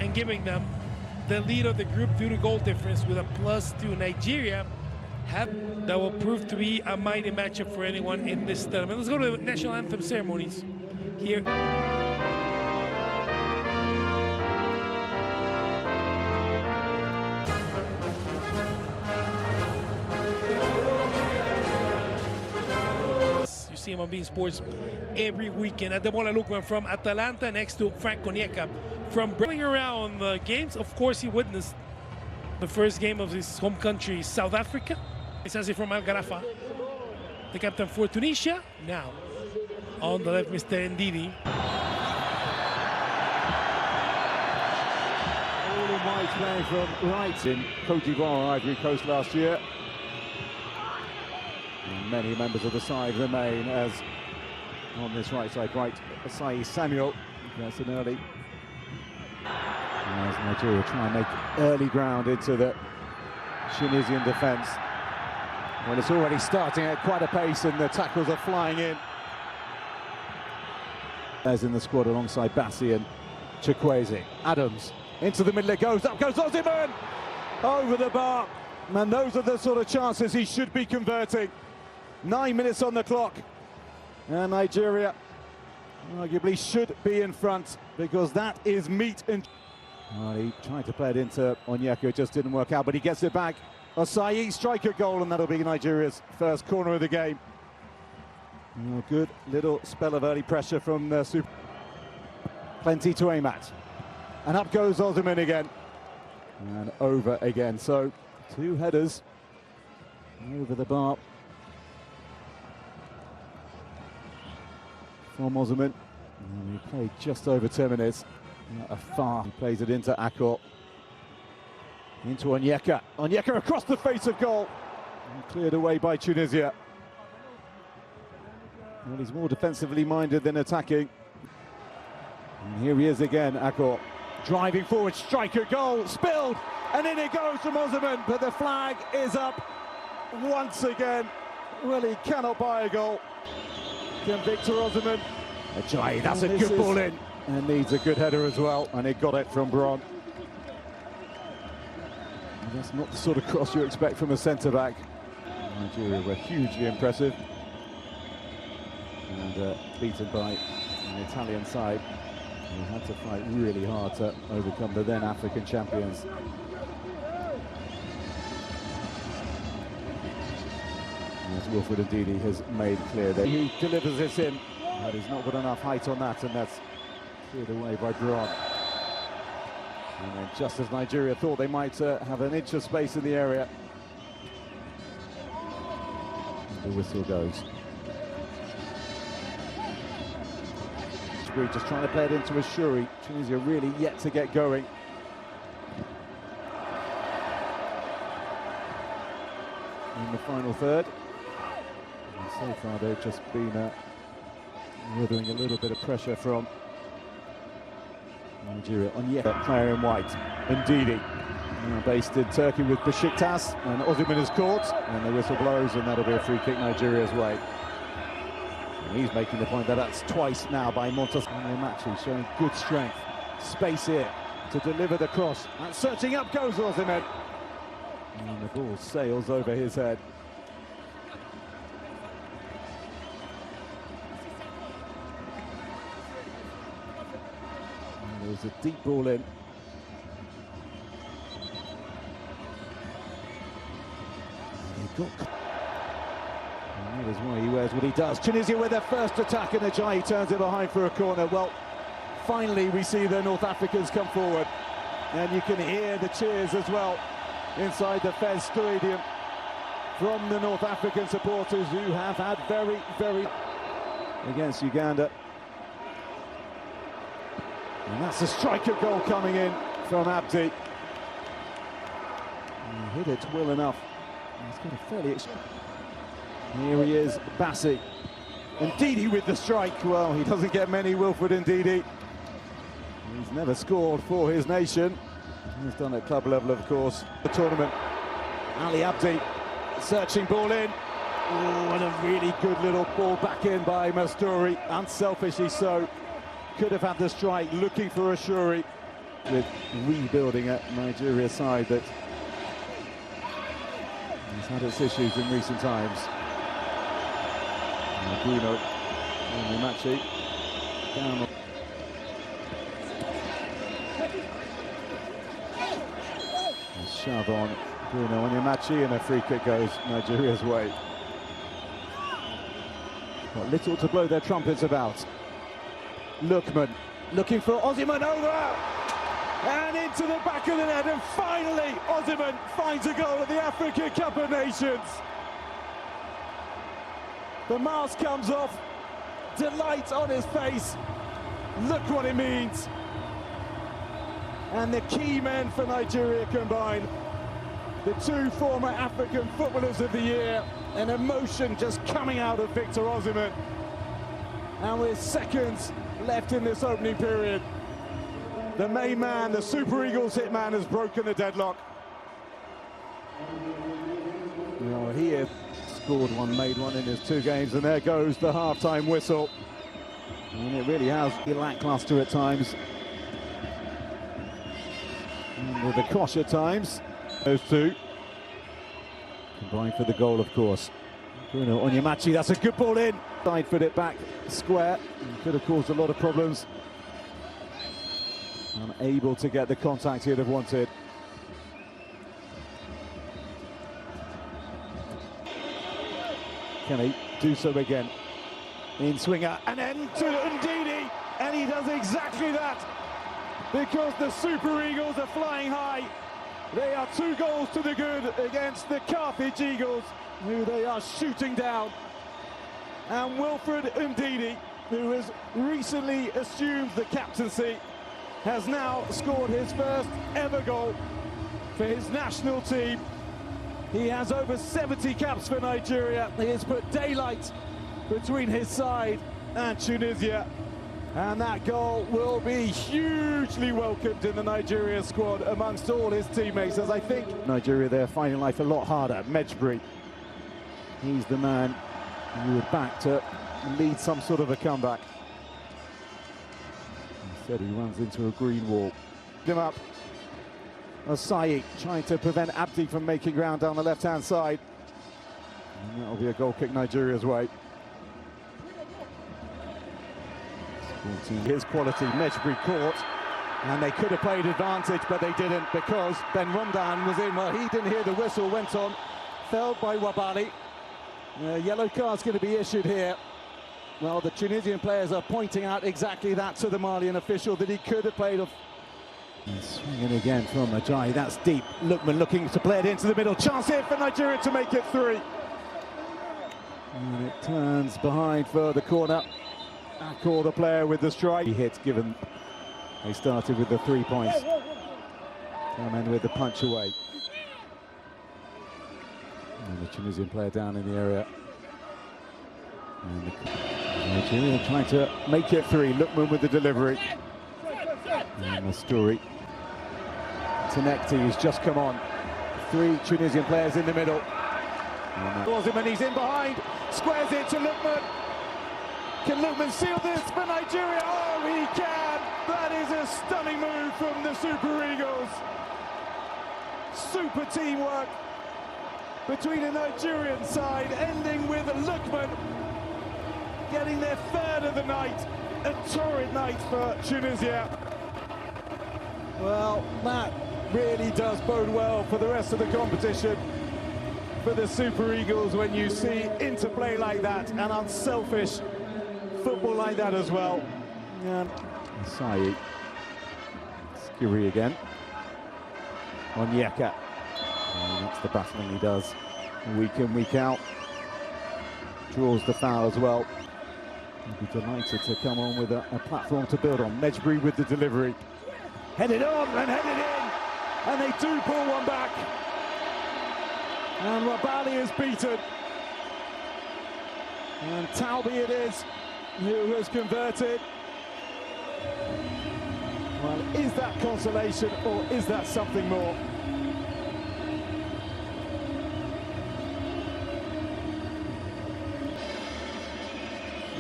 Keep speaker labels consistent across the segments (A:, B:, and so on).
A: and giving them the lead of the group due to goal difference with a +2. Nigeria that will prove to be a mighty matchup for anyone in this tournament. Let's go to the national anthem ceremonies here. You see him on beIN Sports every weekend. Ademola Lukman from Atalanta next to Frank Onyeka from bringing around the games. Of course, he witnessed the first game of his home country, South Africa. It's from Al Garafa, the captain for Tunisia. Now, on the left, Mr. Ndidi.
B: All in white playing from right in Côte d'Ivoire, Ivory Coast last year. And many members of the side remain as on this right side, right, Asai Samuel. That's an early. As Nigeria try and make early ground into the Tunisian defence. Well, it's already starting at quite a pace and the tackles are flying in. There's in the squad alongside Bassi and Chukwueze. Adams into the middle, it goes, up goes Osimhen! Over the bar. And those are the sort of chances he should be converting. 9 minutes on the clock. And Nigeria arguably should be in front because that is meat and... Well, he tried to play it into Onyeka, it just didn't work out, but he gets it back. Osayi striker goal, and that'll be Nigeria's first corner of the game. Oh, good little spell of early pressure from the Super. Plenty to aim at. And up goes Osimhen again. And over again. So, 2 headers over the bar from Osimhen. And he played just over 10 minutes. Afar, he plays it into Akol. Into Onyeka. Onyeka across the face of goal. And cleared away by Tunisia. Well, he's more defensively minded than attacking. And here he is again, Akol. Driving forward, striker goal, spilled, and in it goes from Osimhen, but the flag is up once again. Well, he cannot buy a goal. Can Victor Osimhen? Ajayi, that's a good ball in. And needs a good header as well, and he got it from Bron. That's not the sort of cross you expect from a centre-back. Nigeria were hugely impressive. And beaten by an Italian side who had to fight really hard to overcome the then African champions. As Wilfred Ndidi has made clear that he delivers this in, but he's not got enough height on that, and that's cleared away by Bron. And then just as Nigeria thought they might have an inch of space in the area, the whistle goes. Just trying to play it into Ashuri. Tunisia really yet to get going. In the final third. And so far they've just been withering a little bit of pressure from Nigeria. Onyeka, player in white, Ndidi, based in Turkey with Besiktas, and Osimhen is caught, and the whistle blows, and that'll be a free kick Nigeria's way. And he's making the point that that's twice now by Montas. Machi showing good strength, space here to deliver the cross, and searching up goes Osimhen, and the ball sails over his head. There's a deep ball in. And that is why he wears what he does. Tunisia with their first attack, and Ajayi turns it behind for a corner. Well, finally we see the North Africans come forward. And you can hear the cheers as well inside the Fez Stadium from the North African supporters who have had very against Uganda. And that's a striker goal coming in from Abdi. He hit it well enough. He's got a fairly... Here he is, Bassi. Ndidi with the strike. Well, he doesn't get many, Wilfred Ndidi. He's never scored for his nation. He's done at club level, of course. The tournament. Ali Abdi, searching ball in. Oh, and a really good little ball back in by Mastouri. Unselfishly so. Could have had the strike, looking for Ashuri. with rebuilding a Nigeria side that has had its issues in recent times. Bruno Onyemachi down. A shove on Bruno Onyemachi, and a free kick goes Nigeria's way. Got little to blow their trumpets about. Lookman looking for Osimhen, over and into the back of the net, and finally Osimhen finds a goal at the Africa Cup of Nations. The mask comes off, delight on his face. Look what it means. And the key men for Nigeria combine. The two former African Footballers of the Year, an emotion just coming out of Victor Osimhen. And with seconds left in this opening period, the main man, the Super Eagles hitman, has broken the deadlock. Well, he has scored one, made one in his 2 games, and there goes the half-time whistle. And it really has been lackluster at times, and with the Kosh at times. Those two combined for the goal, of course. Bruno Onyemachi, that's a good ball in. Side-foot it back square. Could have caused a lot of problems. Unable to get the contact he'd have wanted. Can he do so again? In swinger, and then to Ndidi, and he does exactly that, because the Super Eagles are flying high. They are 2 goals to the good against the Carthage Eagles, who they are shooting down. And Wilfred Ndidi, who has recently assumed the captaincy, has now scored his first ever goal for his national team. He has over 70 caps for Nigeria. He has put daylight between his side and Tunisia. And that goal will be hugely welcomed in the Nigeria squad amongst all his teammates, as I think Nigeria, they're finding life a lot harder. Mejbri, he's the man you would back to lead some sort of a comeback. Instead, he runs into a green wall. Him up. Osai trying to prevent Abdi from making ground down the left-hand side. And that'll be a goal kick Nigeria's way. His quality, Mejbri caught, and they could have played advantage, but they didn't, because Ben Rumdan was in. Well, he didn't hear the whistle, went on, felled by Wabali. Yellow card's going to be issued here. Well, the Tunisian players are pointing out exactly that to the Malian official, that he could have played off. Swinging again from Ajayi, that's deep. Lookman looking to play it into the middle. Chance here for Nigeria to make it 3. And it turns behind for the corner. Akor, the player with the strike. He hits, given they started with the 3 points. Come in with the punch away. And the Tunisian player down in the area. And the Nigeria trying to make it 3. Lookman with the delivery. And the story. Tanekti has just come on. 3 Tunisian players in the middle. And he's in behind. Squares it to Lookman. Can Lookman seal this for Nigeria? Oh, he can! That is a stunning move from the Super Eagles. Super teamwork between the Nigerian side, ending with Lookman getting their 3rd of the night. A torrid night for Tunisia. Well, that really does bode well for the rest of the competition for the Super Eagles, when you see interplay like that and unselfish football like that as well. Sai, Skiri again. Onyeka. That's the battling he does week in, week out. Draws the foul as well. He'd be delighted to come on with a platform to build on. Mejbri with the delivery. Headed on and headed in. And they do pull one back. And Wabali is beaten. And Talbi it is who has converted. Well, is that consolation, or is that something more?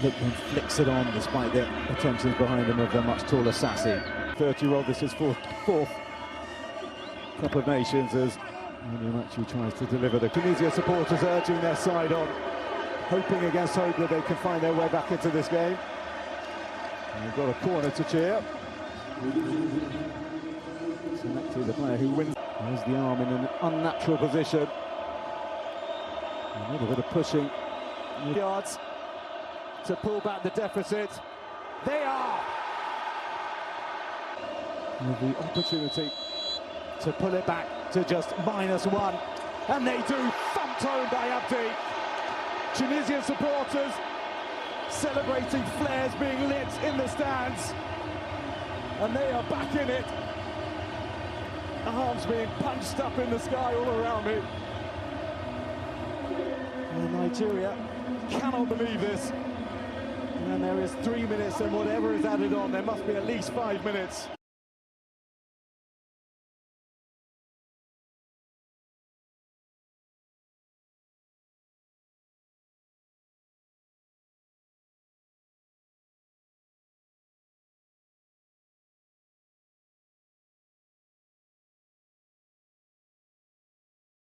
B: Lookman flicks it on, despite the attentions behind him of the much taller Sassi. 30-year-old, this is fourth Cup of Nations as William actually tries to deliver. The Tunisia supporters urging their side on, hoping against hope that they can find their way back into this game. And we've got a corner to cheer. Selected the player who wins. There's the arm in an unnatural position. A little bit of pushing. Yards to pull back the deficit. They are! With the opportunity to pull it back to just -1. And they do, thumped home by Abdi. Tunisian supporters celebrating, flares being lit in the stands. And they are back in it. Arms being punched up in the sky all around me. And Nigeria cannot believe this. And there is 3 minutes, and whatever is added on, there must be at least 5 minutes.